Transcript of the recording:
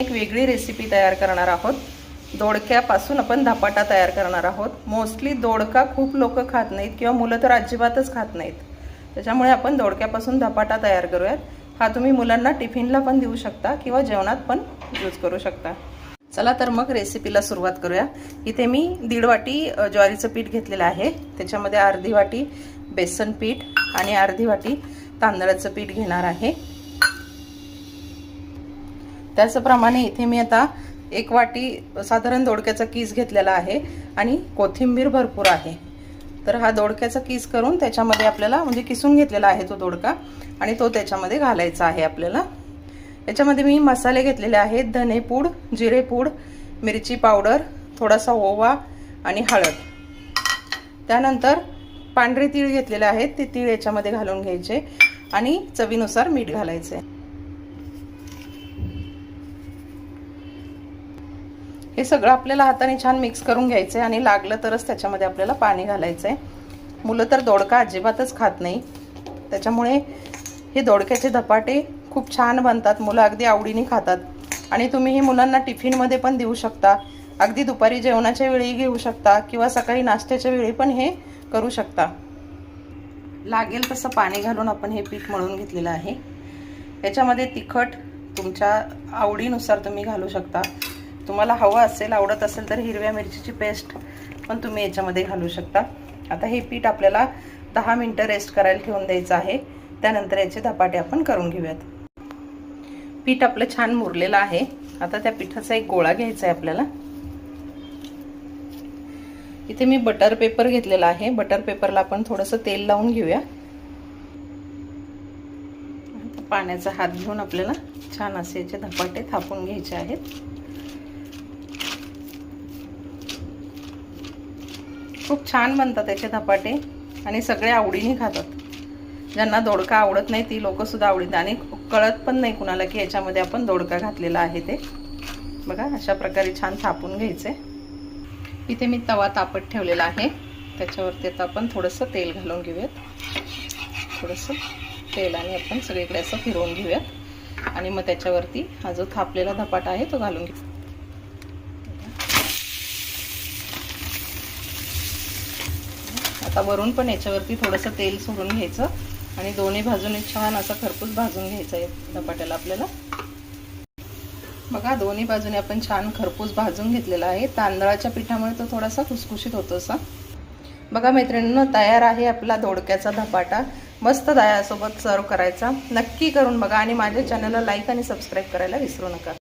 एक वेगळी रेसिपी तयार करणार आहोत। दोडक्यापासून आपण धपाटा तयार करणार आहोत। मोस्टली दोडका खूप लोक खात नाहीत किंवा मुलं तर अजिबातच खात नाहीत, त्याच्यामुळे आपण दोडक्यापासून धपाटा तयार करूयात। हा तुम्ही मुलांना टिफिनला पण देऊ शकता किंवा जेवणात पण यूज करू शकता। चला तर मग रेसिपीला सुरुवात करूया। इथे मी 1.5 वाटी ज्वारीचं पीठ घेतलेलं आहे, त्याच्यामध्ये अर्धी वाटी बेसन पीठ आणि अर्धी वाटी तांदळाचं पीठ घेणार आहे। त्याचप्रमाणे इथे मी आता 1 वाटी साधारण दोडक्याचा कीस घेतलेला आहे आणि कोथिंबीर भरपूर आहे। तर हा दोडक्याचा कीस करून त्याच्यामध्ये आपल्याला म्हणजे किसून घेतलेला आहे तो दोडका आणि तो त्याच्यामध्ये घालायचा आहे आपल्याला। याच्यामध्ये मी मसाले घेतलेले आहेत, धनेपूड, जिरेपूड, मिरची पावडर, थोडासा ओवा आणि हळद। त्यानंतर पांढरे तीळ घेतलेले आहेत, ते तीळ याच्यामध्ये घालून घ्यायचे आणि चवीनुसार मीठ घालायचे। हे सगळं आपल्याला हाताने छान मिक्स करून घ्यायचे आणि लागलं तरच त्याच्यामध्ये आपल्याला पाणी घालायचंय। मुलं तर दोडका अजिबातच खात नाही, त्याच्यामुळे हे दोडक्याचे धपाटे खूप छान बनतात, मुलं अगदी आवडीने खातात आणि तुम्ही हे मुलांना टिफिनमध्ये पण देऊ शकता, अगदी दुपारी जेवणाच्या वेळी घेऊ शकता किंवा सकाळी नाश्त्याच्या वेळी पण हे करू शकता। लागेल तसं पाणी घालून आपण हे पीठ मळून घेतलेलं आहे। याच्यामध्ये तिखट तुमच्या आवडीनुसार तुम्ही घालू शकता, तुम्हाला हवं असेल आवडत असेल तर हिरव्या मिरचीची पेस्ट पण तुम्ही याच्यामध्ये घालू शकता। आता हे पीठ आपल्याला 10 मिनिटं रेस्ट करायला ठेवून द्यायचं आहे, त्यानंतर याचे धपाटे आपण करून घेऊयात। पीठ आपलं छान मुरलेलं आहे। आता त्या पिठाचा एक गोळा घ्यायचा आहे आपल्याला। इथे मी बटर पेपर घेतलेला आहे, बटर पेपरला आपण थोडंसं तेल लावून घेऊया। पाण्याचा हात घेऊन आपल्याला छान असे याचे धपाटे थापून घ्यायचे आहेत। खूप छान बनतात याचे धपाटे आणि सगळे आवडीने खातात। ज्यांना दोडका आवडत नाही ती लोक सुद्धा आवडीने, आणि कळत पण नाही कुणाला की याच्यामध्ये आपण दोडका घातलेला आहे। ते बघा अशा प्रकारे छान थापून घ्यायचे। इथे मी तवा तापत ठेवलेला आहे, त्याच्यावरती आता आपण थोडंसं तेल घालून घेऊयात। थोडंसं तेलाने आपण सगळीकडे असं फिरवून घेऊयात आणि मग त्याच्यावरती हा जो थापलेला धपाटा आहे तो घालून घेऊ। आता वरून पण याच्यावरती थोडंसं तेल सोडून घ्यायचं आणि दोन्ही बाजूने छान असं खरपूस भाजून घ्यायचं आहे धपाट्याला आपल्याला। बघा दोन्ही बाजूने आपण छान खरपूस भाजून घेतलेला आहे। तांदळाच्या पिठामुळे तो थोडासा खुसखुशीत होतो असा। बघा मैत्रिणींनो, तयार आहे आपला दोडक्याचा धपाटा। मस्त दह्यासोबत सर्व करायचा। नक्की करून बघा आणि माझ्या चॅनलला लाईक आणि सबस्क्राईब करायला विसरू नका।